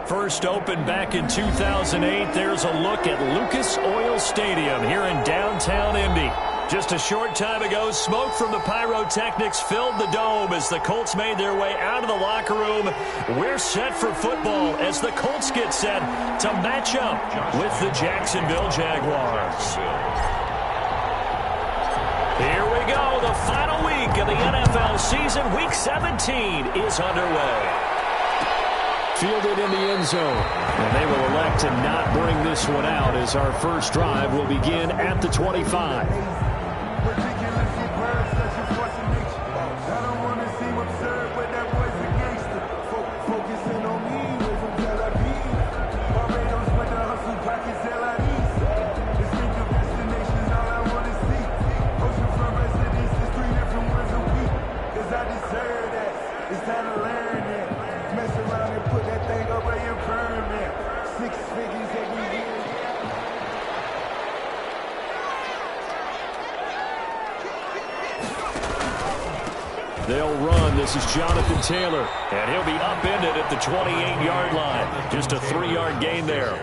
First opened back in 2008. There's a look at Lucas Oil Stadium here in downtown Indy. Just a short time ago, smoke from the pyrotechnics filled the dome as the Colts made their way out of the locker room. We're set for football as the Colts get set to match up with the Jacksonville Jaguars. Here we go. The final week of the NFL season. Week 17 is underway. Fielded in the end zone. And they will elect to not bring this one out as our first drive will begin at the 25. They'll run. This is Jonathan Taylor. And he'll be upended at the 28-yard line. Just a 3-yard gain there.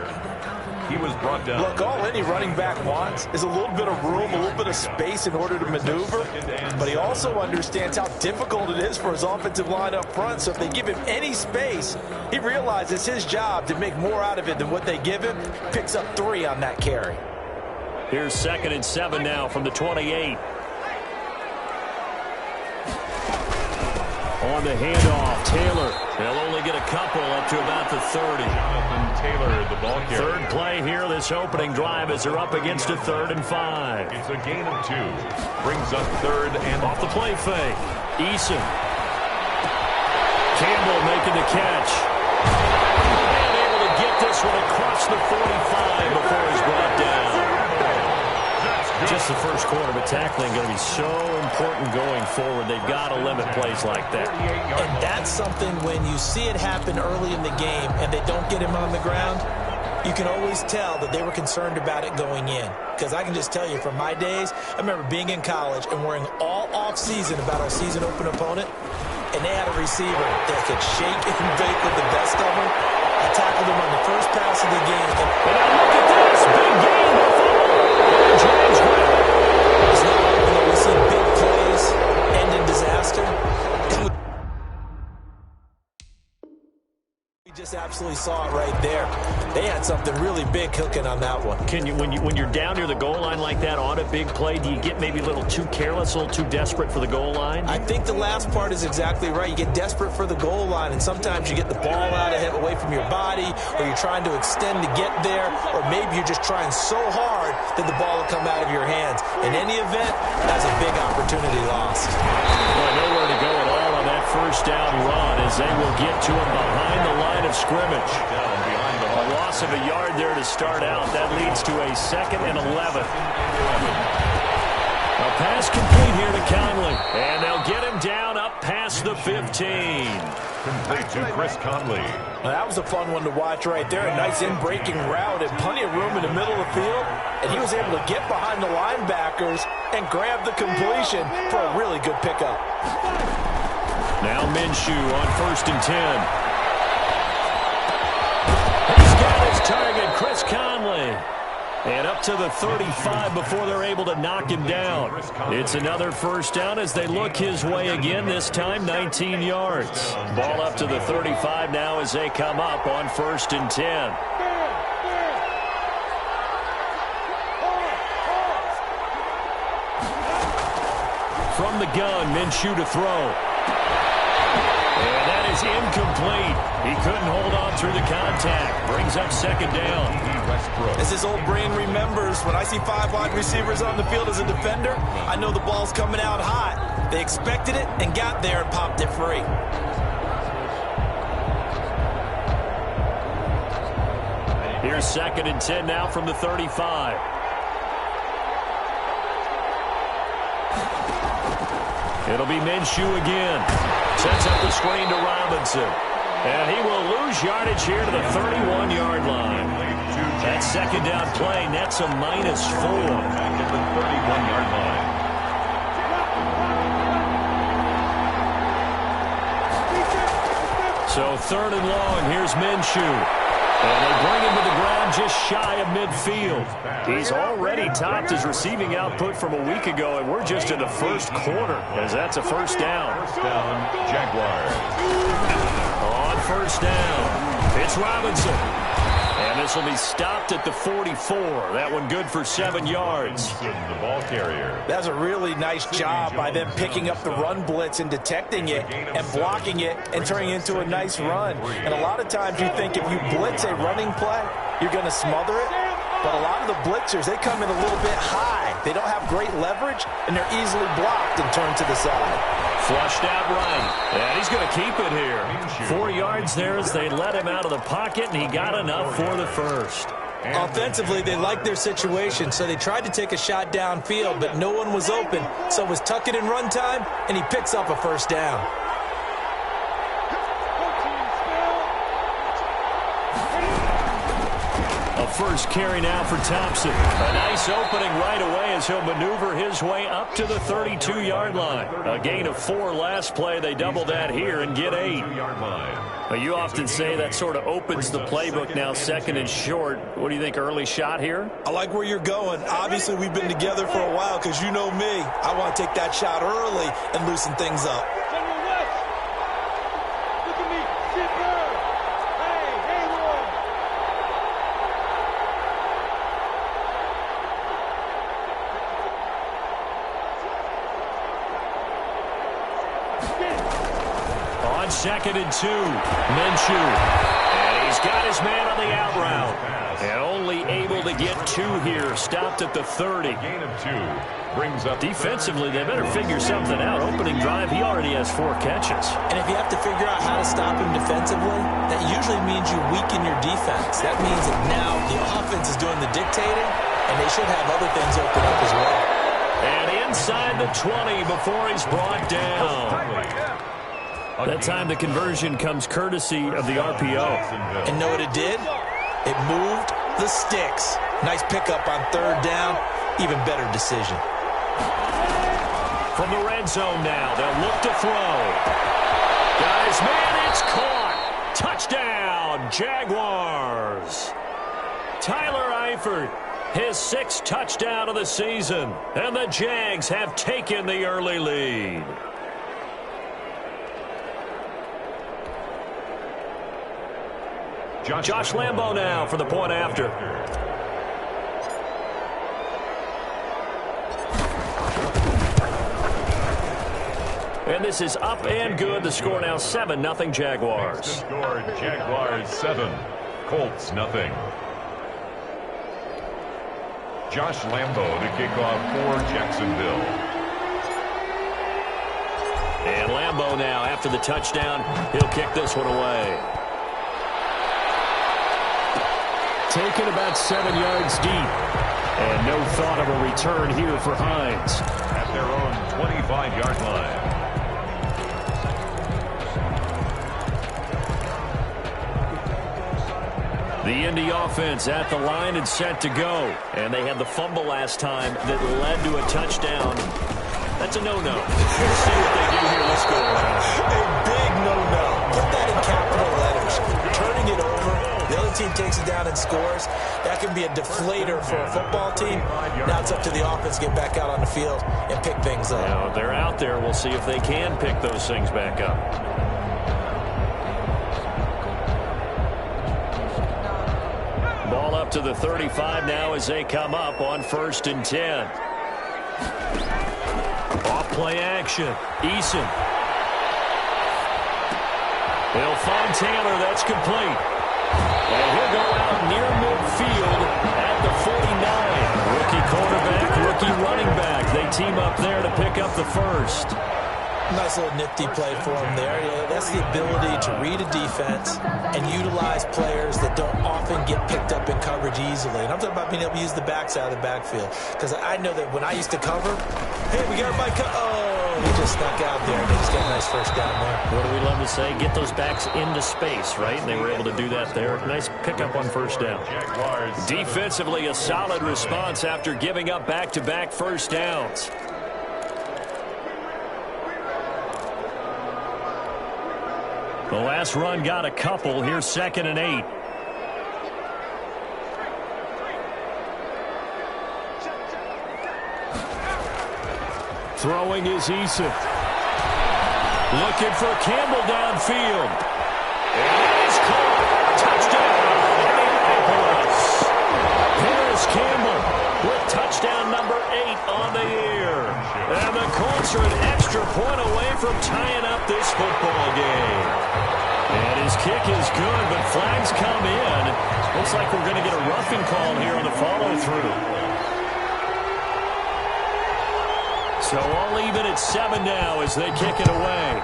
He was brought down. Look, all any running back wants is a little bit of room, a little bit of space in order to maneuver. But he also understands how difficult it is for his offensive line up front. So if they give him any space, he realizes his job to make more out of it than what they give him. Picks up 3 on that carry. Here's 2nd and 7 now from the 28. On the handoff, Taylor. They'll only get a couple up to about the 30. Jonathan Taylor, the ball carrier. Third play here, this opening drive as they're up against a 3rd and 5. It's a gain of 2. Brings up 3rd and off the play fake. Eason. Campbell making the catch. And able to get this one across the 45 before he's brought down. Just the first quarter, but tackling going to be so important going forward. They've got to limit plays like that. And that's something when you see it happen early in the game and they don't get him on the ground, you can always tell that they were concerned about it going in. Because I can just tell you from my days, I remember being in college and worrying all off-season about our season-open opponent, and they had a receiver that could shake and bake with the best of them. I tackled him on the first pass of the game. And now look at this, big game. It's not often that we see big plays end in disaster. We just absolutely saw it right there. They had something really big cooking on that one. Can you, when you're down near the goal line like that on a big play, do you get maybe a little too careless, a little too desperate for the goal line? I think the last part is exactly right. You get desperate for the goal line, and sometimes you get the ball out ahead, away from your body, or you're trying to extend to get there, or maybe you're just trying so hard that the ball will come out of your hands. In any event, that's a big opportunity lost. Well, nowhere to go at all on that first down run as they will get to him behind the line of scrimmage. A loss of a yard there to start out. That leads to a 2nd and 11. A pass complete here to Conley. And they'll get him down up past the 15. Complete to Chris Conley. Well, that was a fun one to watch right there. A nice in-breaking route and plenty of room in the middle of the field. And he was able to get behind the linebackers and grab the completion for a really good pickup. Now Minshew on 1st and 10. He's got his target, Chris Conley. And up to the 35 before they're able to knock him down. It's another first down as they look his way again, this time 19 yards. Ball up to the 35 now as they come up on 1st and 10. From the gun, Minshew to throw. And that is incomplete. He couldn't hold on through the contact. Brings up 2nd down. As his old brain remembers, when I see 5 wide receivers on the field as a defender, I know the ball's coming out hot. They expected it and got there and popped it free. Here's 2nd and 10 now from the 35. It'll be Minshew again. Sets up the screen to Robinson. And he will lose yardage here to the 31-yard line. That 2nd down play nets a -4. Back at the 31-yard line. So 3rd and long, here's Minshew. And they bring him to the ground just shy of midfield. He's already topped his receiving output from a week ago, and we're just in the first quarter, as that's a first down. First down, Jaguars. On first down, it's Robinson. And this will be stopped at the 44. That one good for 7 yards. The ball carrier. That's a really nice job by them picking up the run blitz and detecting it and blocking it and turning it into a nice run. And a lot of times you think if you blitz a running play, you're going to smother it. But a lot of the blitzers, they come in a little bit high. They don't have great leverage, and they're easily blocked and turned to the side. Flushed out right. And he's going to keep it here. 4 yards there as they let him out of the pocket, and he got enough for the first. Offensively, they liked their situation, so they tried to take a shot downfield, but no one was open. So it was tuck it in run time, and he picks up a first down. A first carry now for Thompson. A nice opening right away as he'll maneuver his way up to the 32-yard line. A gain of 4 last play. They double that here and get 8. Now, you often say that sort of opens the playbook now, 2nd and short. What do you think, early shot here? I like where you're going. Obviously, we've been together for a while because you know me. I want to take that shot early and loosen things up. On 2nd and 2, Minshew. And he's got his man on the out route. And only able to get 2 here. Stopped at the 30. Gain of 2 brings up. Defensively, they better figure something out. Opening drive, he already has 4 catches. And if you have to figure out how to stop him defensively, that usually means you weaken your defense. That means that now the offense is doing the dictating, and they should have other things open up as well. And inside the 20 before he's brought down. That time the conversion comes courtesy of the RPO. And know what it did? It moved the sticks. Nice pickup on 3rd down. Even better decision. From the red zone now, they'll look to throw. Guys, man, it's caught. Touchdown, Jaguars. Tyler Eifert, his 6th touchdown of the season. And the Jags have taken the early lead. Josh Lambo now for the point after. And this is up and good. The score now 7-0 Jaguars. The score, Jaguars 7, Colts 0. Josh Lambo to kick off for Jacksonville. And Lambo now after the touchdown. He'll kick this one away. Taken about 7 yards deep. And no thought of a return here for Hines. At their own 25-yard line. The Indy offense at the line and set to go. And they had the fumble last time that led to a touchdown. That's a no-no. We'll see what they do here. Let's go around. A big no-no. Put that in capital letters. Turning it over. The other team takes it down and scores. That can be a deflator for a football team. Now it's up to the offense to get back out on the field and pick things up. Now, they're out there. We'll see if they can pick those things back up. Ball up to the 35 now as they come up on 1st and 10. Off play action. Eason. They'll find Taylor. That's complete. And he'll go out near midfield at the 49. Rookie quarterback, rookie running back. They team up there to pick up the first. Nice little nifty play for him there. Yeah, that's the ability to read a defense and utilize players that don't often get picked up in coverage easily. And I'm talking about being able to use the backs out of the backfield. Because I know that when I used to cover, hey, we got everybody he just snuck out there. They just got a nice first down there. What do we love to say? Get those backs into space, right? And they were able to do that there. Nice pickup on first down. Defensively, a solid response after giving up back-to-back first downs. The last run got a couple. Here's 2nd and 8. Throwing is Eason. Looking for Campbell downfield. And it's caught. Touchdown, Indianapolis. Here's Campbell with touchdown number 8 on the year. And the Colts are an extra point away from tying up this football game. And his kick is good, but flags come in. Looks like we're going to get a roughing call here on the follow-through. So all even at 7 now as they kick it away.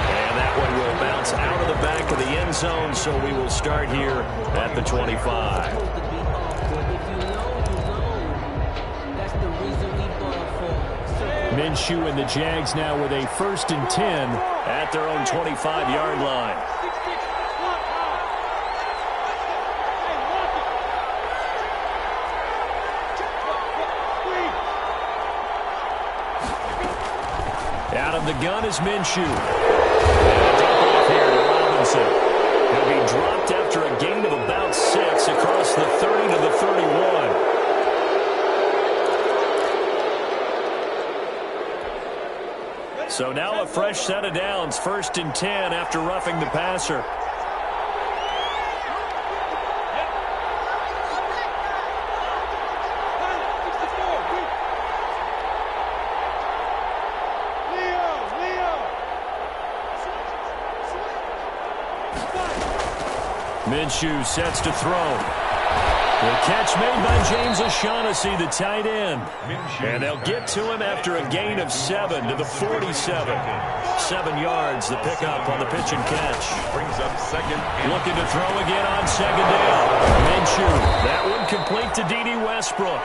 And that one will bounce out of the back of the end zone, so we will start here at the 25. Minshew and the Jags now with a 1st and 10 at their own 25-yard line. Out of the gun is Minshew. And dump off here to Robinson. He'll be dropped after a gain of about 6 across the 30 to the 31. So now a fresh set of downs. 1st and 10 after roughing the passer. Minshew sets to throw. The catch made by James O'Shaughnessy, the tight end. And they'll get to him after a gain of 7 to the 47. 7 yards, the pickup on the pitch and catch. Brings up 2nd. Looking to throw again on 2nd down. Minshew, that one complete to D.D. Westbrook.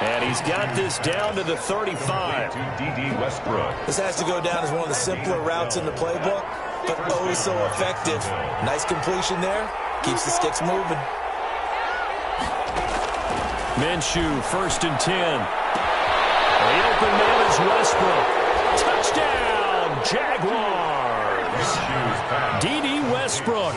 And he's got this down to the 35. To D.D. Westbrook. This has to go down as one of the simpler routes in the playbook, but oh so effective. Nice completion there. Keeps the sticks moving. Minshew, 1st and 10. The open man is Westbrook. Touchdown, Jaguars. D.D. Westbrook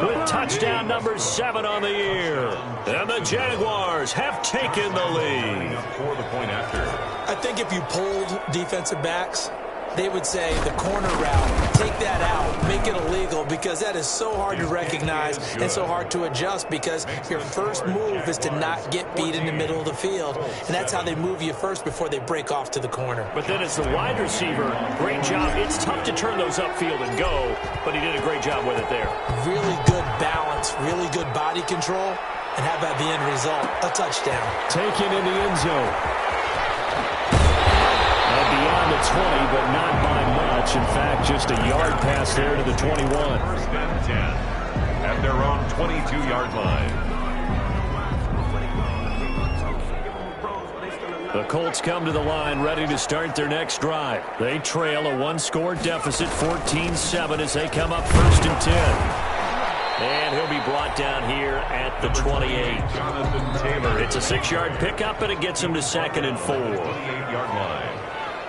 with touchdown number 7 on the year. And the Jaguars have taken the lead. For the point after. I think if you pulled defensive backs, they would say the corner route, take that out, make it illegal, because that is so hard to recognize and so hard to adjust, because your first move is to not get beat in the middle of the field, and that's how they move you first before they break off to the corner. But then as the wide receiver, great job. It's tough to turn those upfield and go, but he did a great job with it there. Really good balance, really good body control, and how about the end result? A touchdown. Taken in the end zone. Beyond the 20, but not by much. In fact, just a yard pass there to the 21. 1st and 10 at their own 22-yard line. The Colts come to the line ready to start their next drive. They trail a 1-score deficit, 14-7, as they come up 1st and 10. And he'll be brought down here at the 28. Jonathan Taylor. It's a 6-yard pickup, and it gets him to 2nd and 4. 28-yard line.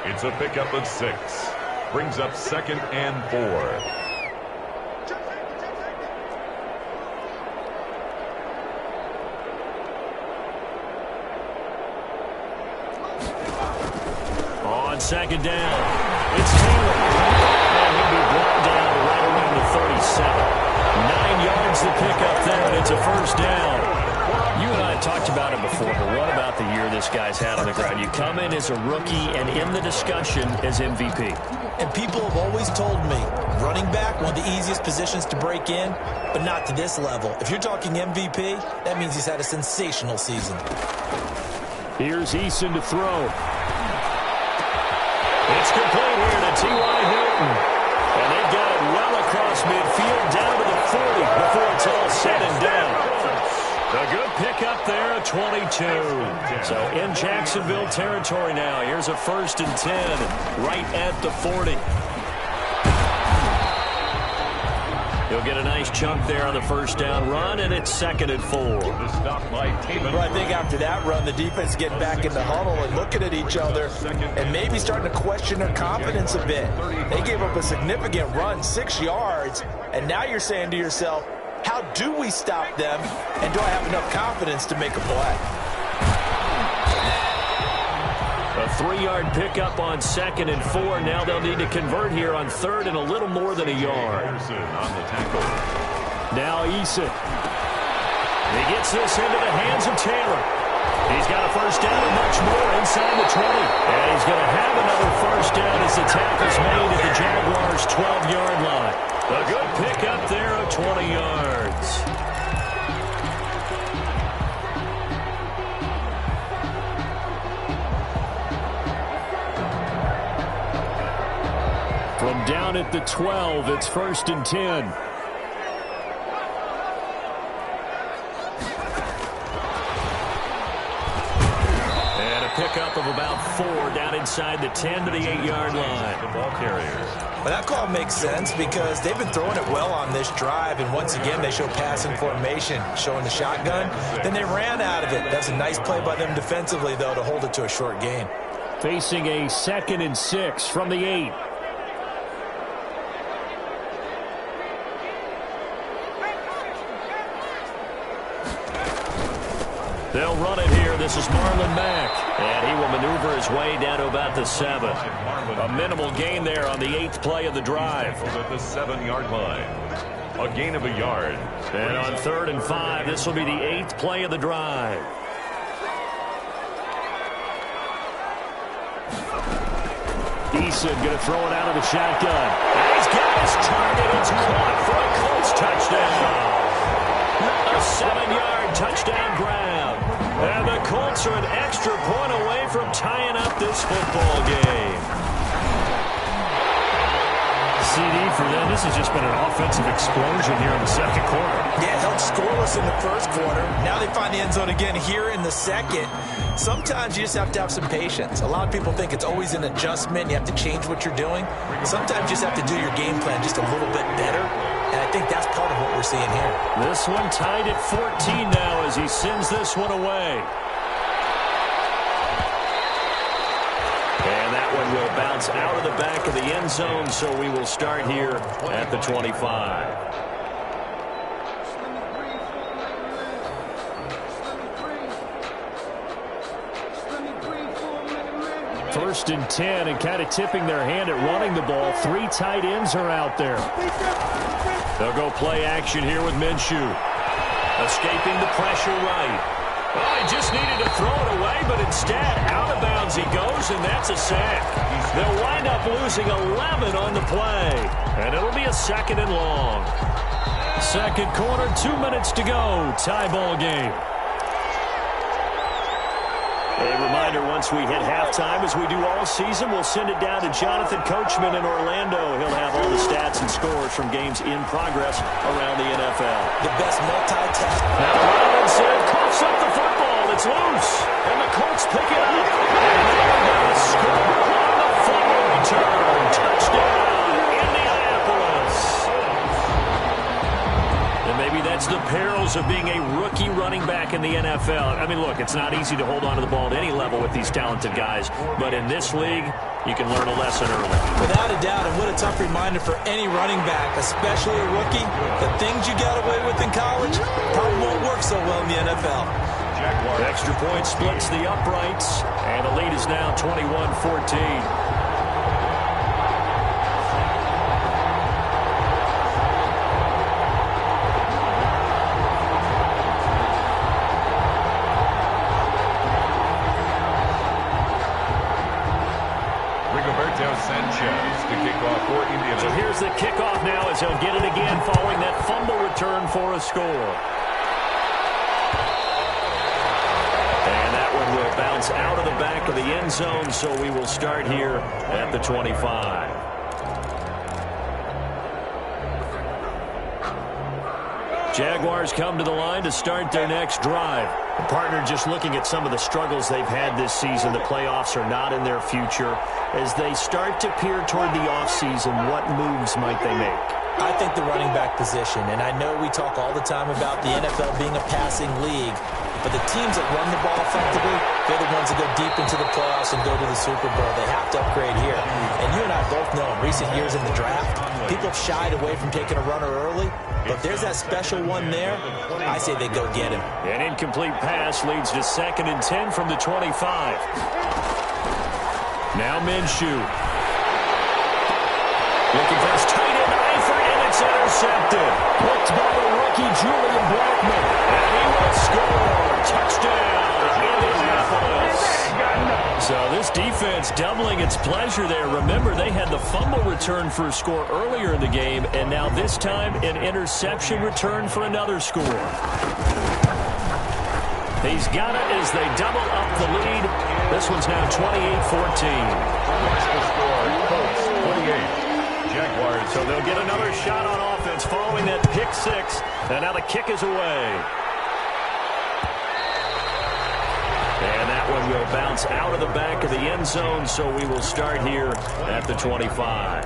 It's a pickup of 6. Brings up 2nd and 4. On 2nd down, it's Taylor. And he'll be brought down right around the 37. 9 yards to pick up there, and it's a 1st down. You and I talked about it before, but what about the year this guy's had on the ground? You come in as a rookie and in the discussion as MVP. And people have always told me, running back, one of the easiest positions to break in, but not to this level. If you're talking MVP, that means he's had a sensational season. Here's Eason to throw. It's complete here to T.Y. Hilton. And they've got it well across midfield down to the 40 before it's all said and done. A good pickup there at 22. So in Jacksonville territory now. Here's a 1st and 10 right at the 40. He'll He'll get a nice chunk there on the first down run, and it's 2nd and 4. Well, I think after that run, the defense get back in the huddle and looking at each other and maybe starting to question their confidence a bit. They gave up a significant run, 6 yards, and now you're saying to yourself, how do we stop them, and do I have enough confidence to make a play? A 3-yard pickup on 2nd and 4. Now they'll need to convert here on 3rd and a little more than a yard. On the tackle. Now Eason. He gets this into the hands of Taylor. He's got a first down and much more inside the 20. And he's going to have another first down as the tackle's made at the Jaguars' 12-yard line. A good pickup there of 20 yards. From down at the 12, it's 1st and 10. Pickup of about 4 down inside the 10 to the 8-yard line. The ball carriers. Well, that call makes sense because they've been throwing it well on this drive, and once again they show passing formation, showing the shotgun. Then they ran out of it. That's a nice play by them defensively, though, to hold it to a short gain. Facing a 2nd and 6 from the 8. They'll run it here. This is Marlon Mack. And he will maneuver his way down to about the 7. A minimal gain there on the 8th play of the drive. At the 7-yard line. A gain of a yard. And on 3rd and 5, this will be the 8th play of the drive. Eason going to throw it out of the shotgun. And he's got his target. It's caught for a Colts touchdown. A 7-yard touchdown grab. And the Colts are an extra point away from tying up this football game. CD for them. This has just been an offensive explosion here in the 2nd quarter. Yeah, held scoreless in the 1st quarter. Now they find the end zone again here in the 2nd. Sometimes you just have to have some patience. A lot of people think it's always an adjustment. You have to change what you're doing. Sometimes you just have to do your game plan just a little bit better. And I think that's part of what we're seeing here. This one tied at 14 now as he sends this one away. And that one will bounce out of the back of the end zone, so we will start here at the 25. First and 10, and kind of tipping their hand at running the ball. 3 tight ends are out there. They'll go play action here with Minshew. Escaping the pressure right. Oh, he just needed to throw it away, but instead, out of bounds he goes, and that's a sack. They'll wind up losing 11 on the play, and it'll be a 2nd and long. 2nd quarter, 2 minutes to go. Tie ball game. A reminder, once we hit halftime, as we do all season, we'll send it down to Jonathan Coachman in Orlando. He'll have all the stats and scores from games in progress around the NFL. The best multitask. Now Robinson coughs up the football. It's loose. And the Colts pick it up. And they're going to score on the fumble return. Touchdown, Indianapolis. And maybe that's the perils of being a rookie running back in the NFL. I mean, look, it's not easy to hold on to the ball at any level with these talented guys. But in this league, you can learn a lesson early. Without a doubt, and what a tough reminder for any running back, especially a rookie. The things you got away with in college probably won't work so well in the NFL. The extra point splits the uprights, and the lead is now 21-14. Sanchez to kick off for Indiana. So here's the kickoff now as he'll get it again following that fumble return for a score. And that one will bounce out of the back of the end zone, so we will start here at the 25. Jaguars come to the line to start their next drive. The partner just looking at some of the struggles they've had this season. The playoffs are not in their future. As they start to peer toward the offseason, what moves might they make? I think the running back position, and I know we talk all the time about the NFL being a passing league, but the teams that run the ball effectively, they're the ones that go deep into the playoffs and go to the Super Bowl. They have to upgrade here. And you and I both know in recent years in the draft, people have shied away from taking a runner early, but there's that special one there. I say they go get him. An incomplete pass leads to 2nd and 10 from the 25. Now Minshew. Looking for his tight end Eifert, and it's intercepted. Hooked by the rookie Julian Blackmon. And he will score. Touchdown, Indianapolis. So this defense doubling its pleasure there. Remember, they had the fumble return for a score earlier in the game, and now this time an interception return for another score. He's got it as they double up the lead. This one's now 28-14. What's the score? Colts 28. Jaguars. So they'll get another shot on offense following that pick six. And now the kick is away. And that one will bounce out of the back of the end zone, so we will start here at the 25.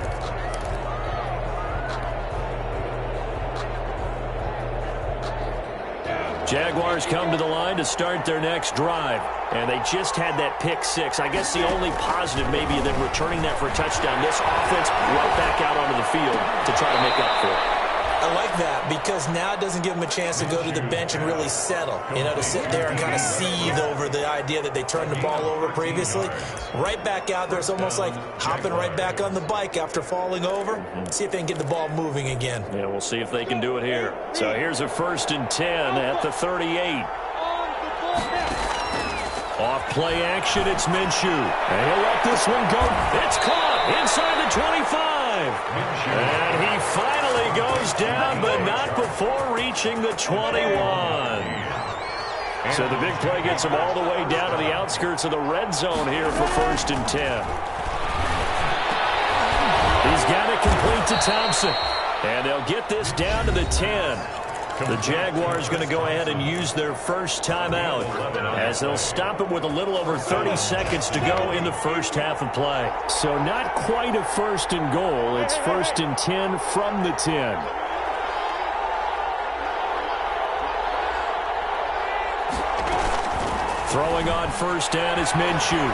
Jaguars come to the line to start their next drive. And they just had that pick six. I guess the only positive maybe than returning that for a touchdown. This offense right back out onto the field to try to make up for it. I like that because now it doesn't give them a chance to go to the bench and really settle. You know, to sit there and kind of seethe over the idea that they turned the ball over previously. Right back out there. It's almost like hopping right back on the bike after falling over. See if they can get the ball moving again. Yeah, we'll see if they can do it here. So here's a 1st and 10 at the 38. Off play action, it's Minshew. And he'll let this one go. It's caught inside the 25. And he finally goes down, but not before reaching the 21. So the big play gets him all the way down to the outskirts of the red zone here for 1st and 10. He's got it complete to Thompson. And they'll get this down to the 10. The Jaguars going to go ahead and use their first timeout as they'll stop it with a little over 30 seconds to go in the first half of play. So not quite a 1st and goal. It's 1st and 10 from the 10. Throwing on 1st down is Minshew.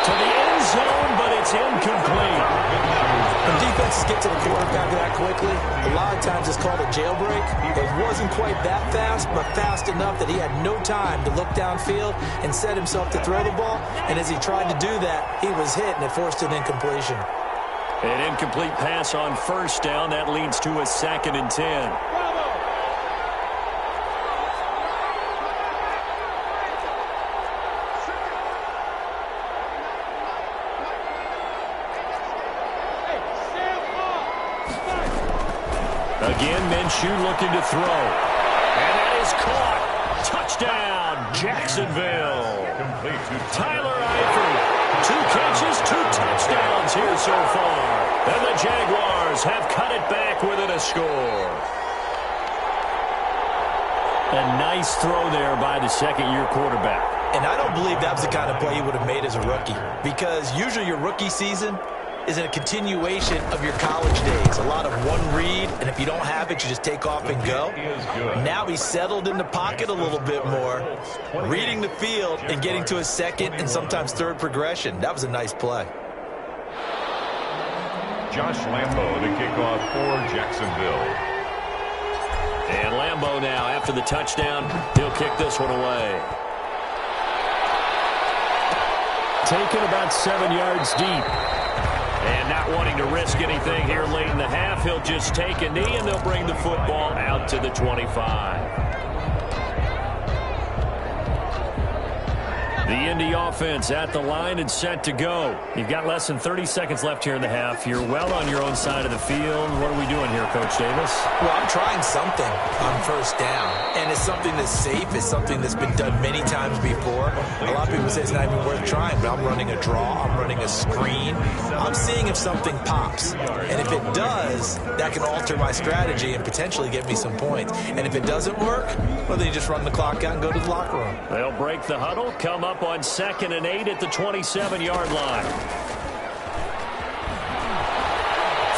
To the end zone, but it's incomplete. When defenses get to the quarterback that quickly, a lot of times it's called a jailbreak. It wasn't quite that fast, but fast enough that he had no time to look downfield and set himself to throw the ball. And as he tried to do that, he was hit, and it forced an incompletion. An incomplete pass on 1st down. That leads to a 2nd and 10. Again, Minshew looking to throw. And that is caught. Touchdown, Jacksonville. Tyler Eifert. 2 catches, 2 touchdowns here so far. And the Jaguars have cut it back within a score. A nice throw there by the second-year quarterback. And I don't believe that was the kind of play he would have made as a rookie. Because usually your rookie season is a continuation of your college days. A lot of one read, and if you don't have it, you just take off and go. Now he's settled in the pocket a little bit more, reading the field and getting to his second and sometimes third progression. That was a nice play. Josh Lambo to kick off for Jacksonville. And Lambo now, after the touchdown, he'll kick this one away. Taken about 7 yards deep. And not wanting to risk anything here late in the half, he'll just take a knee, and they'll bring the football out to the 25. The Indy offense at the line and set to go. You've got less than 30 seconds left here in the half. You're well on your own side of the field. What are we doing here, Coach Davis? Well, I'm trying something on 1st down. And it's something that's safe. It's something that's been done many times before. A lot of people say it's not even worth trying, but I'm running a draw. I'm running a screen. I'm seeing if something pops. And if it does, that can alter my strategy and potentially get me some points. And if it doesn't work, well, then you just run the clock out and go to the locker room. They'll break the huddle, come up on 2nd and 8 at the 27-yard line.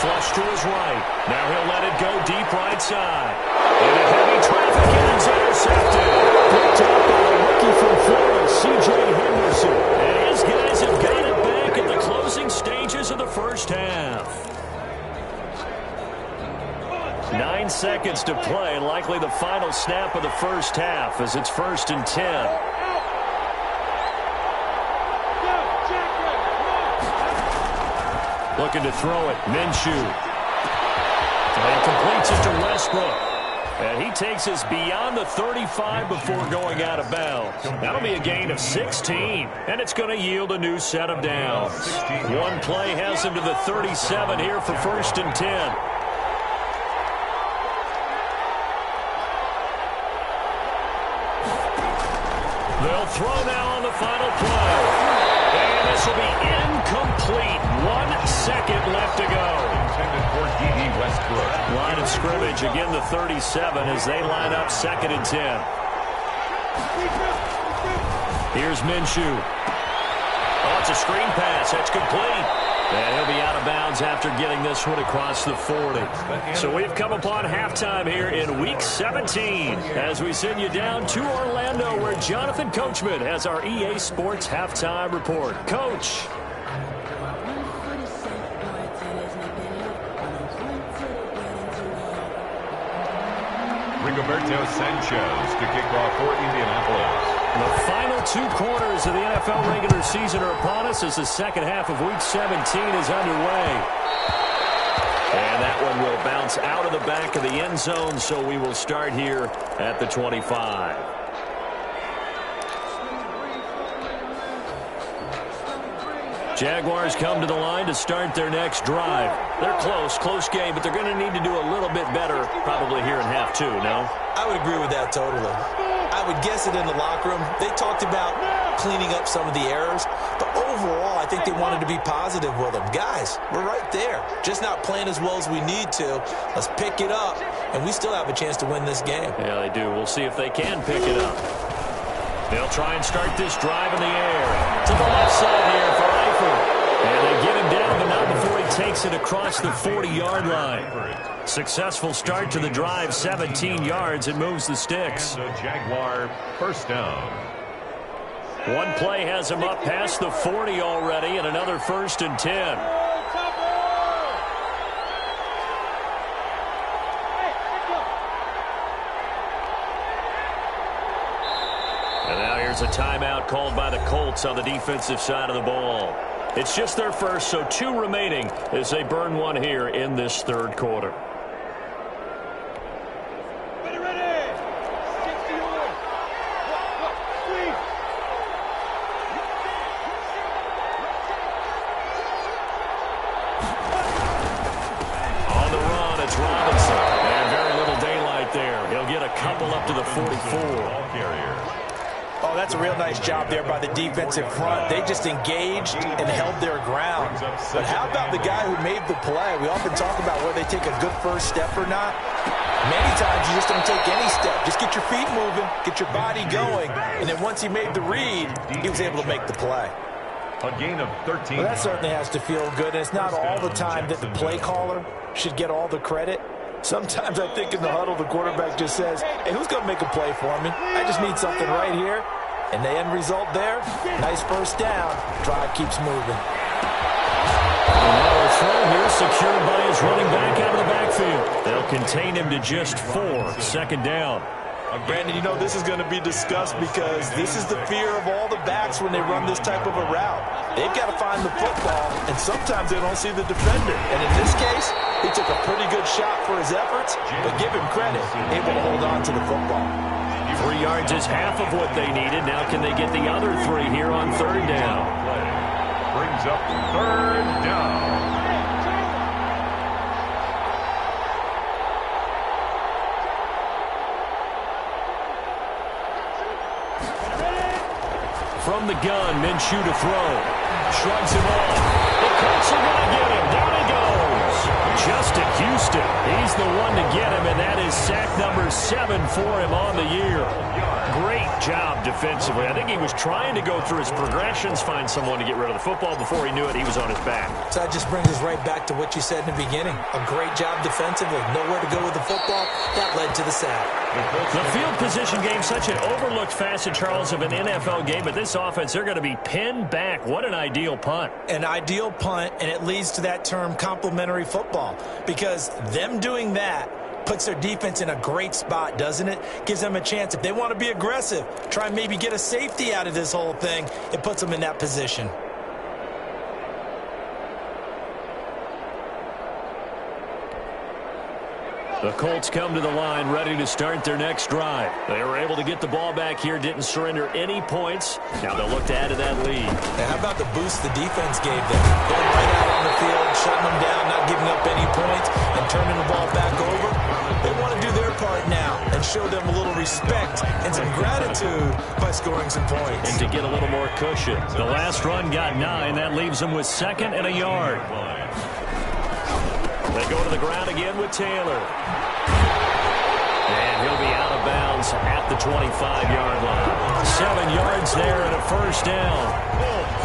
Flush to his right. Now he'll let it go deep right side. Into heavy traffic, and it's intercepted. Picked up by the rookie from Florida, C.J. Henderson. And his guys have got it back at the closing stages of the first half. 9 seconds to play, and likely the final snap of the first half as it's 1st and 10. Looking to throw it. Minshew. And completes it to Westbrook. And he takes us beyond the 35 before going out of bounds. That'll be a gain of 16. And it's going to yield a new set of downs. One play has him to the 37 here for 1st and 10. They'll throw now on the final play. And this will be incomplete. 1 second left to go. Intended for D.D. Westbrook. Line of scrimmage, again the 37 as they line up 2nd and 10. Here's Minshew. Oh, it's a screen pass. That's complete. And he'll be out of bounds after getting this one across the 40. So we've come upon halftime here in Week 17 as we send you down to Orlando where Jonathan Coachman has our EA Sports Halftime Report. Coach. Rigoberto Sanchez to kick off for Indianapolis. The final 2 quarters of the NFL regular season are upon us as the second half of Week 17 is underway. And that one will bounce out of the back of the end zone, so we will start here at the 25. Jaguars come to the line to start their next drive. They're close game, but they're going to need to do a little bit better probably here in half 2, no? I would agree with that totally. I would guess it in the locker room. They talked about cleaning up some of the errors, but overall, I think they wanted to be positive with them. Guys, we're right there. Just not playing as well as we need to. Let's pick it up, and we still have a chance to win this game. Yeah, they do. We'll see if they can pick it up. They'll try and start this drive in the air. To the left side here for Eifert. And they get him down, but not before he takes it across the 40-yard line. Successful start to the drive, 17 yards, and moves the sticks. And the Jaguar first down. One play has him up past the 40 already, and another 1st and 10. And now here's a timeout called by the Colts on the defensive side of the ball. It's just their first, so 2 remaining as they burn one here in this 3rd quarter. Up to the 44. Oh, that's a real nice job there by the defensive front. They just engaged and held their ground. But how about the guy who made the play? We often talk about whether they take a good first step or not. Many times you just don't take any step. Just get your feet moving, get your body going, and then once he made the read, he was able to make the play. A gain of 13. Well, that certainly has to feel good, and it's not all the time that the play caller should get all the credit. Sometimes I think in the huddle, the quarterback just says, hey, who's going to make a play for me? I just need something right here. And the end result there, nice first down. Drive keeps moving. And now a throw here secured by his running back out of the backfield. They'll contain him to just 4. 2nd down. Brandon, you know this is going to be discussed because this is the fear of all the backs when they run this type of a route. They've got to find the football, and sometimes they don't see the defender. And in this case, he took a pretty good shot for his efforts, but give him credit, able to hold on to the football. 3 yards is half of what they needed. Now can they get the other 3 here on 3rd down? Brings up 3rd down. From the gun, Minshew to throw. Shrugs him off. The Colts are going to get him. Down he goes. Justin Houston. He's he's the one to get him, and that is sack number 7 for him on the year. Great job defensively. I think he was trying to go through his progressions, find someone to get rid of the football. Before he knew it, he was on his back. So that just brings us right back to what you said in the beginning. A great job defensively. Nowhere to go with the football. That led to the sack. The field position game, such an overlooked facet, Charles, of an NFL game. But this offense, they're going to be pinned back. What an ideal punt. An ideal punt, and it leads to that term complementary football. Because them doing that puts their defense in a great spot, doesn't it? Gives them a chance. If they want to be aggressive, try and maybe get a safety out of this whole thing, it puts them in that position. The Colts come to the line ready to start their next drive. They were able to get the ball back here, didn't surrender any points. Now they'll look to add to that lead. And how about the boost the defense gave them? Going right out on the field, shutting them down, not giving up any points, and turning the ball back over. They want to do their part now and show them a little respect and some gratitude by scoring some points. And to get a little more cushion. The last run got 9. That leaves them with 2nd and a yard. They go to the ground again with Taylor. And he'll be out of bounds at the 25-yard line. 7 yards there and a first down.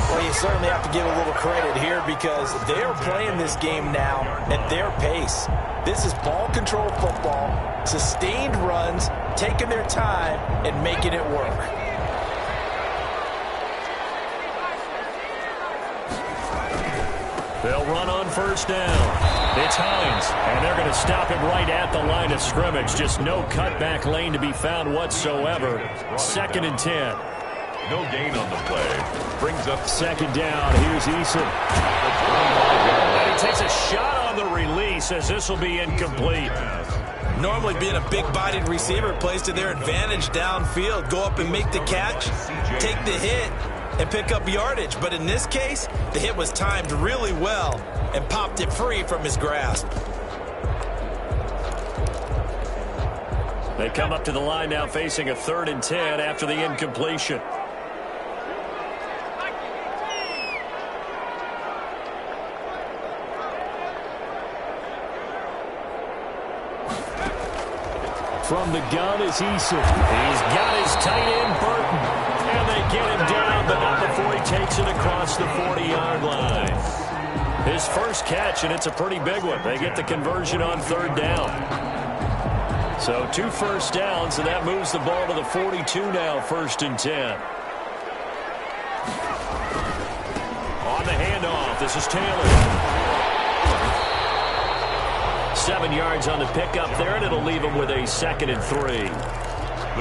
Well, you certainly have to give a little credit here because they are playing this game now at their pace. This is ball control football, sustained runs, taking their time, and making it work. They'll run on first down. It's Hines, and they're going to stop him right at the line of scrimmage. Just no cutback lane to be found whatsoever. 2nd and 10. No gain on the play. Brings up 2nd down. Here's Eason. And he takes a shot on the release as this will be incomplete. Normally being a big-bodied receiver plays to their advantage downfield. Go up and make the catch, take the hit, and pick up yardage. But in this case, the hit was timed really well and popped it free from his grasp. They come up to the line now facing a 3rd and 10 after the incompletion. From the gun is Eason. He's got his tight end, Burton. And they get him down, but not before he takes it across the 40-yard line. His first catch, and it's a pretty big one. They get the conversion on 3rd down. So 2 first downs, and that moves the ball to the 42 now, 1st and 10. On the handoff, this is Taylor. 7 yards on the pickup there, and it'll leave him with a 2nd and 3.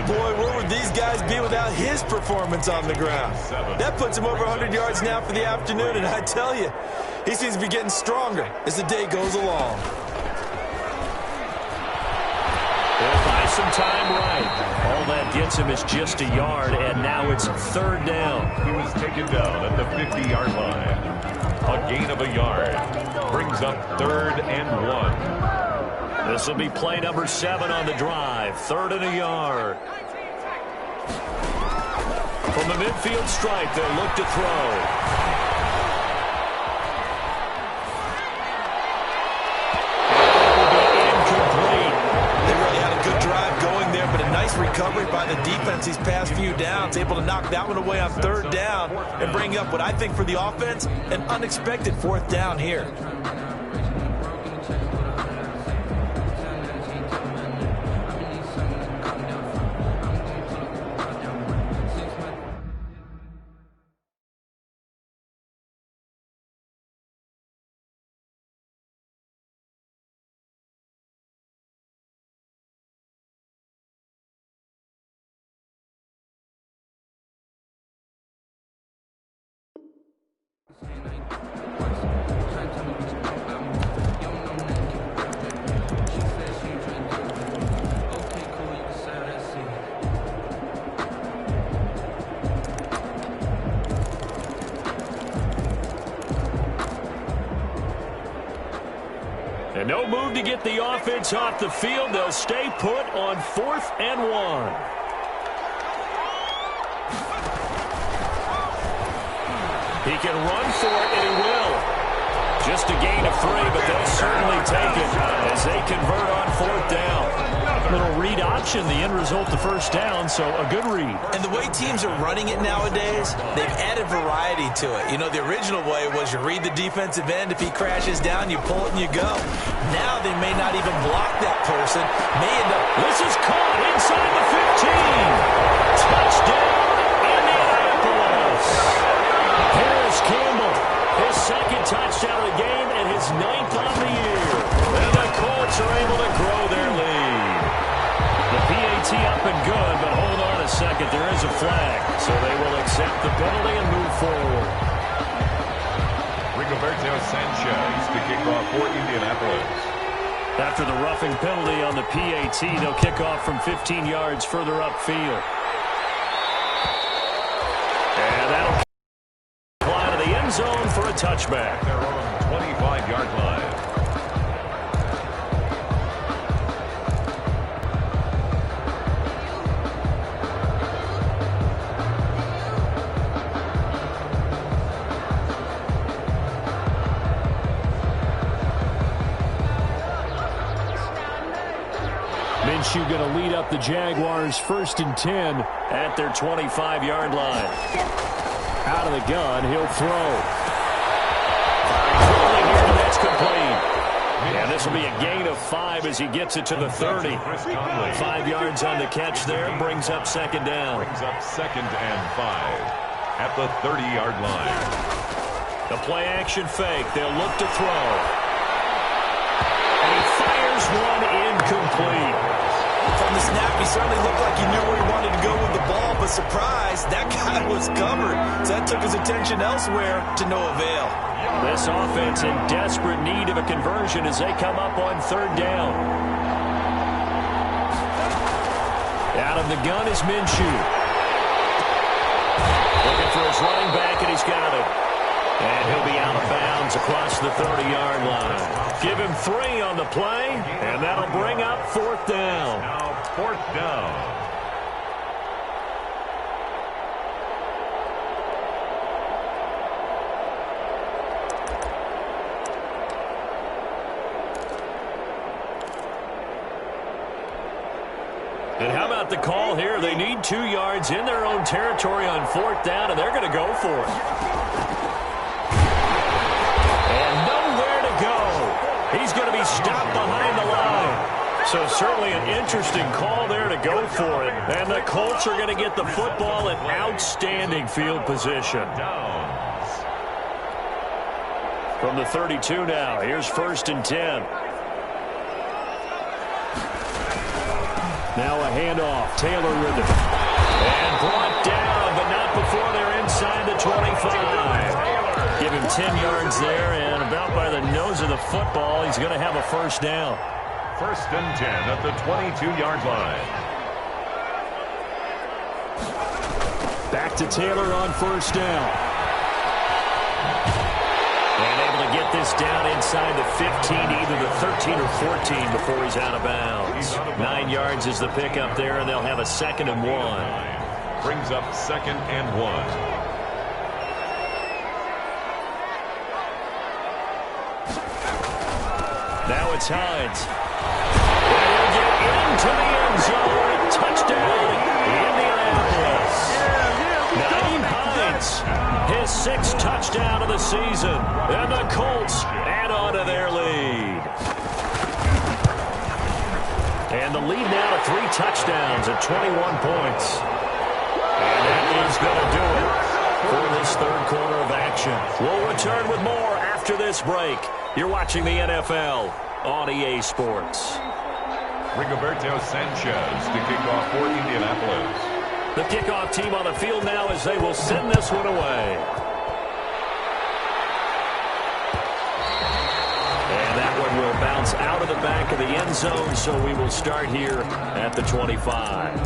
Boy, where would these guys be without his performance on the ground? That puts him over 100 yards now for the afternoon, and I tell you, he seems to be getting stronger as the day goes along. They'll buy some time right. All that gets him is just a yard, and now it's 3rd down. He was taken down at the 50-yard line. A gain of a yard. Brings up 3rd and 1. This will be play number 7 on the drive. 3rd and a yard. From the midfield stripe, they'll look to throw. Incomplete. They really had a good drive going there, but a nice recovery by the defense these past few downs. Able to knock that one away on 3rd down and bring up what I think for the offense, an unexpected 4th down here. And no move to get the offense off the field. They'll stay put on 4th and 1. He can run for it, and he will. Just a gain of 3, but they'll certainly take it as they convert on mentioned, the end result, the first down, so a good read. And the way teams are running it nowadays, they've added variety to it. You know, the original way was you read the defensive end. If he crashes down, you pull it and you go. Now they may not even block that person. May end up. This is caught inside the 15. Touchdown, Indianapolis. Harris Campbell, his second touchdown of the game and his 9th on the year. And the Colts are able to grow their lead. The PAT up and good, but hold on a second. There is a flag, so they will accept the penalty and move forward. Rigoberto Sanchez to kick off for Indianapolis. After the roughing penalty on the PAT, they'll kick off from 15 yards further upfield. And that'll fly to the end zone for a touchback. Their own 25-yard line. Minshew going to lead up the Jaguars 1st and 10 at their 25-yard line. Out of the gun, he'll throw. Here, that's complete. And this will be a gain of 5 as he gets it to the 30. 5 yards on the catch there, brings up second down. Brings up 2nd and 5 at the 30-yard line. The play action fake, they'll look to throw. And he fires one incomplete. From the snap, he certainly looked like he knew where he wanted to go with the ball, but surprise, that guy was covered. So that took his attention elsewhere to no avail. This offense in desperate need of a conversion as they come up on 3rd down. Out of the gun is Minshew. Looking for his running back, and he's got it. And he'll be out of bounds across the 30-yard line. Give him 3 on the play, and that'll bring up 4th down. Now 4th down. And how about the call here? They need 2 yards in their own territory on 4th down, and they're going to go for it. And nowhere to go. He's going to be stopped behind the line. So certainly an interesting call there to go for it. And the Colts are going to get the football in outstanding field position. From the 32 now, here's 1st and 10. Now a handoff. Taylor with it. And brought down, but not before they're inside the 25. Give him 10 yards there, and about by the nose of the football, he's going to have a 1st down. 1st and 10 at the 22-yard line. Back to Taylor on 1st down. And able to get this down inside the 15, either the 13 or 14 before he's out of bounds. 9 yards is the pickup there, and they'll have a 2nd and 1. Brings up 2nd and 1. Now it's Hines. And he'll get into the end zone. Touchdown, Indianapolis. Naeem Hines, his 6th touchdown of the season. And the Colts add on to their lead. And the lead now to 3 touchdowns at 21 points. And that is going to do it for this 3rd quarter of action. We'll return with more after this break. You're watching the NFL on EA Sports. Rigoberto Sanchez to kick off for Indianapolis. The kickoff team on the field now as they will send this one away. And that one will bounce out of the back of the end zone, so we will start here at the 25.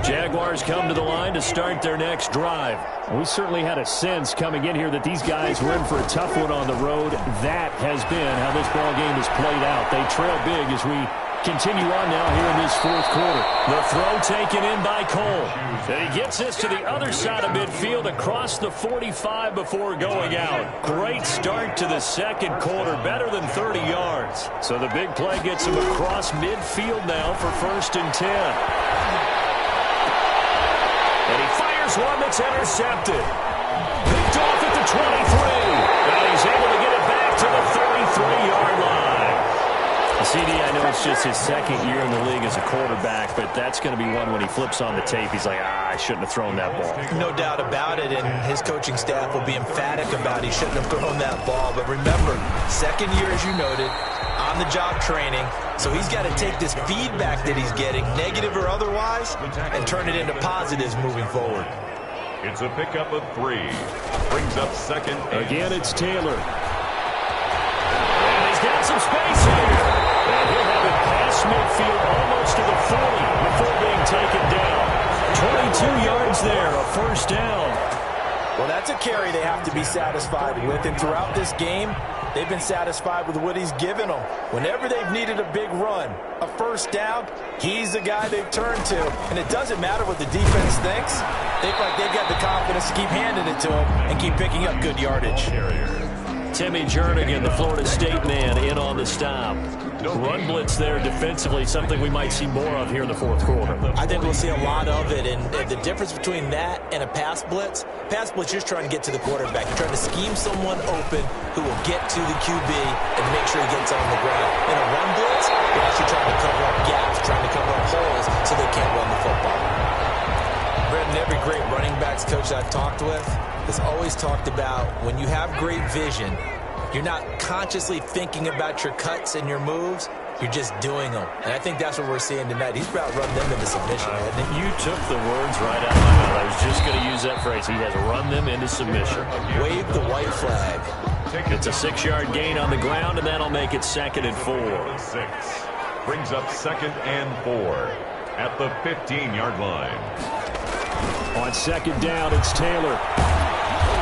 Jaguars come to the line to start their next drive. We certainly had a sense coming in here that these guys were in for a tough one on the road. That has been how this ball game has played out. They trail big as we continue on now here in this fourth quarter. The throw taken in by Cole. And he gets this to the other side of midfield across the 45 before going out. Great start to the second quarter, better than 30 yards. So the big play gets him across midfield now for 1st and 10. And he fires one that's intercepted. Picked off at the 23. And he's able to get it back to the 33-yard line. CD, I know it's just his second year in the league as a quarterback, but that's going to be one when he flips on the tape. He's like, I shouldn't have thrown that ball. No doubt about it, and his coaching staff will be emphatic about he shouldn't have thrown that ball. But remember, second year, as you noted, on-the-job training, so he's got to take this feedback that he's getting, negative or otherwise, and turn it into positives moving forward. It's a pickup of 3. Brings up 2nd. Again, it's Taylor. And he's got some space here. And he'll have it past midfield almost to the 40 before being taken down. 22 yards there, a 1st down. Well, that's a carry they have to be satisfied with. And throughout this game, they've been satisfied with what he's given them. Whenever they've needed a big run, a 1st down, he's the guy they've turned to. And it doesn't matter what the defense thinks. They feel like they've got the confidence to keep handing it to him and keep picking up good yardage. Timmy Jernigan, the Florida State man, in on the stop. Run blitz there defensively, something we might see more of here in the fourth quarter. I think we'll see a lot of it, and the difference between that and a pass blitz, you're just trying to get to the quarterback. You're trying to scheme someone open who will get to the QB and make sure he gets on the ground. In a run blitz, you're actually trying to cover up gaps, trying to cover up holes so they can't run the football. Brendan, every great running backs coach I've talked with has always talked about when you have great vision, you're not consciously thinking about your cuts and your moves. You're just doing them. And I think that's what we're seeing tonight. He's about to run them into submission, hasn't he? You took the words right out of my mouth. I was just going to use that phrase. He has run them into submission. Wave the white flag. It's a 6-yard gain on the ground, and that'll make it 2nd and 4. 6. Brings up 2nd and 4 at the 15-yard line. On 2nd down, it's Taylor.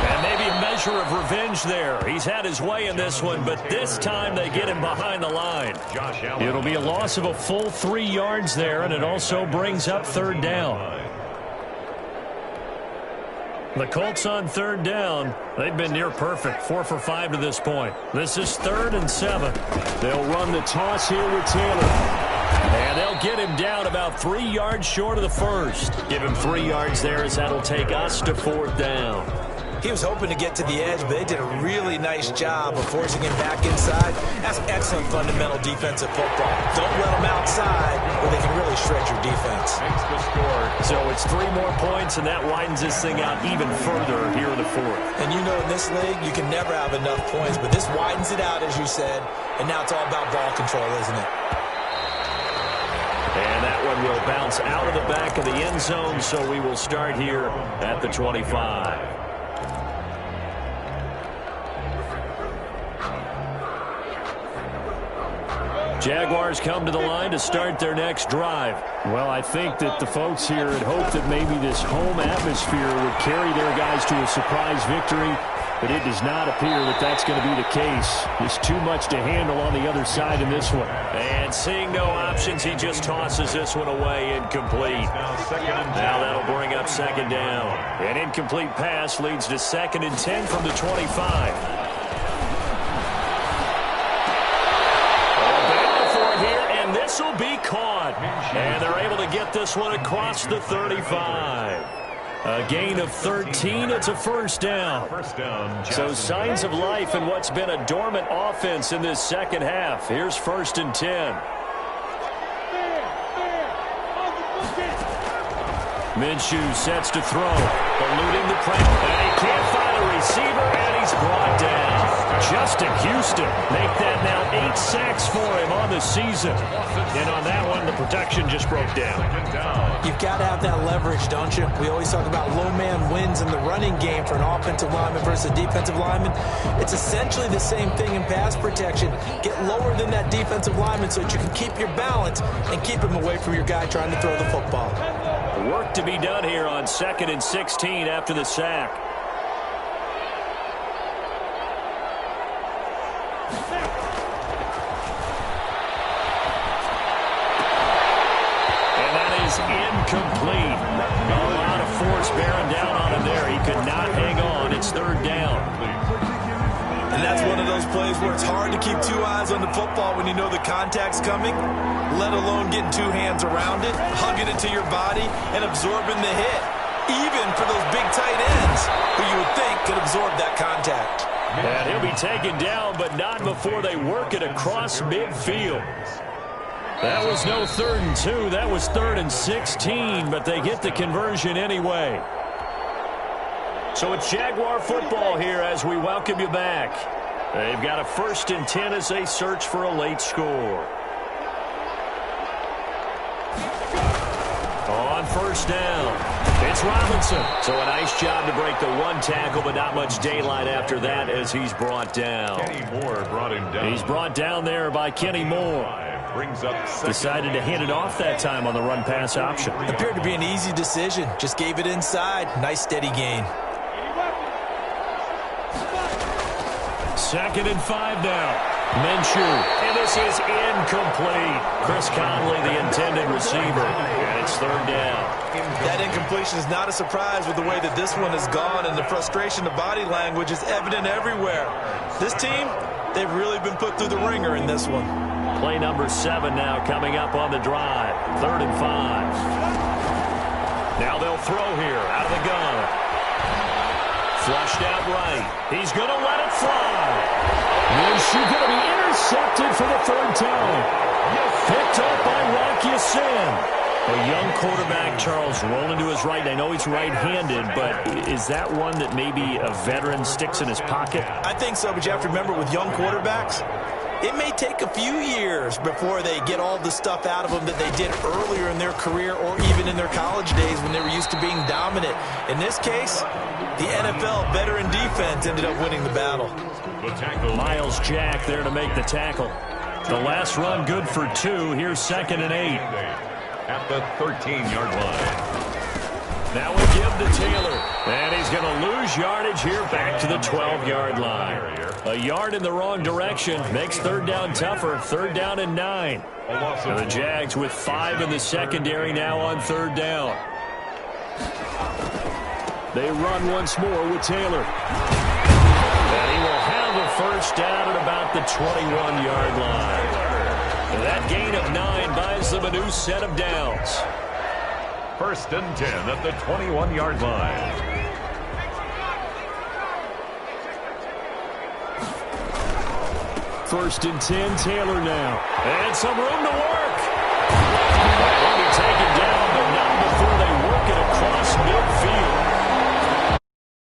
And maybe a measure of revenge there. He's had his way in this one, but this time they get him behind the line. It'll be a loss of a full 3 yards there, and it also brings up 3rd down. The Colts on 3rd down. They've been near perfect, 4 for 5 to this point. This is 3rd and 7. They'll run the toss here with Taylor. And they'll get him down about 3 yards short of the 1st. Give him 3 yards there as that'll take us to 4th down. He was hoping to get to the edge, but they did a really nice job of forcing him back inside. That's excellent fundamental defensive football. Don't let them outside where they can really shred your defense. Makes the score. So it's 3 more points, and that widens this thing out even further here in the 4th. And you know in this league, you can never have enough points, but this widens it out, as you said, and now it's all about ball control, isn't it? And that one will bounce out of the back of the end zone, so we will start here at the 25. Jaguars come to the line to start their next drive. Well, I think that the folks here had hoped that maybe this home atmosphere would carry their guys to a surprise victory, but it does not appear that that's going to be the case. There's too much to handle on the other side in this one. And seeing no options, he just tosses this one away, incomplete. Now that'll bring up 2nd down. An incomplete pass leads to 2nd and 10 from the 25. This will be caught, and they're able to get this one across the 35. A gain of 13. It's a 1st down. So signs of life in what's been a dormant offense in this second half. Here's 1st and 10. Minshew sets to throw, eluding the pressure, and he can't find a receiver, and he's brought down. Justin Houston make that now 8 sacks for him on the season. And on that one, the protection just broke down. You've got to have that leverage, don't you? We always talk about low man wins in the running game for an offensive lineman versus a defensive lineman. It's essentially the same thing in pass protection. Get lower than that defensive lineman so that you can keep your balance and keep him away from your guy trying to throw the football. Work to be done here on 2nd and 16 after the sack. is incomplete. A lot of force bearing down on him there. He could not hang on. It's third down. And that's one of those plays where it's hard to keep two eyes on the football when you know the contact's coming, let alone getting two hands around it, hugging it to your body, and absorbing the hit, even for those big tight ends who you would think could absorb that contact. And he'll be taken down, but not before they work it across midfield. That was no 3rd and 2. That was 3rd and 16, but they get the conversion anyway. So it's Jaguar football here as we welcome you back. They've got a 1st and 10 as they search for a late score. On 1st down, it's Robinson. So a nice job to break the one tackle, but not much daylight after that as he's brought down. Kenny Moore brought him down. He's brought down there by Kenny Moore. Brings up Decided to hand it off that time on the run-pass option. Appeared to be an easy decision. Just gave it inside. Nice steady gain. 2nd and 5 now. Minshew. And this is incomplete. Chris Conley, the intended receiver. And it's 3rd down. That incompletion is not a surprise with the way that this one has gone, and the frustration of body language is evident everywhere. This team, they've really been put through the ringer in this one. Play number 7 now coming up on the drive. 3rd and 5. Now they'll throw here out of the gun. Flushed out right. He's going to let it fly. Minshew going to be intercepted for the 3rd time. Picked up by Rock Ya-Sin. A young quarterback, Charles, rolling to his right. I know he's right-handed, but is that one that maybe a veteran sticks in his pocket? I think so, but you have to remember with young quarterbacks, it may take a few years before they get all the stuff out of them that they did earlier in their career or even in their college days when they were used to being dominant. In this case, the NFL veteran defense ended up winning the battle. Miles Jack there to make the tackle. The last run good for 2. Here's 2nd and 8. At the 13-yard line. Now we give to Taylor. And he's going to lose yardage here back to the 12-yard line. A yard in the wrong direction makes 3rd down tougher. 3rd down and 9. And the Jags with 5 in the secondary now on 3rd down. They run once more with Taylor. And he will have a 1st down at about the 21-yard line. And that gain of 9 buys them a new set of downs. 1st and 10 at the 21-yard line. First and 10, Taylor now. And some room to work. They'll be taken down, but not before they work it across midfield.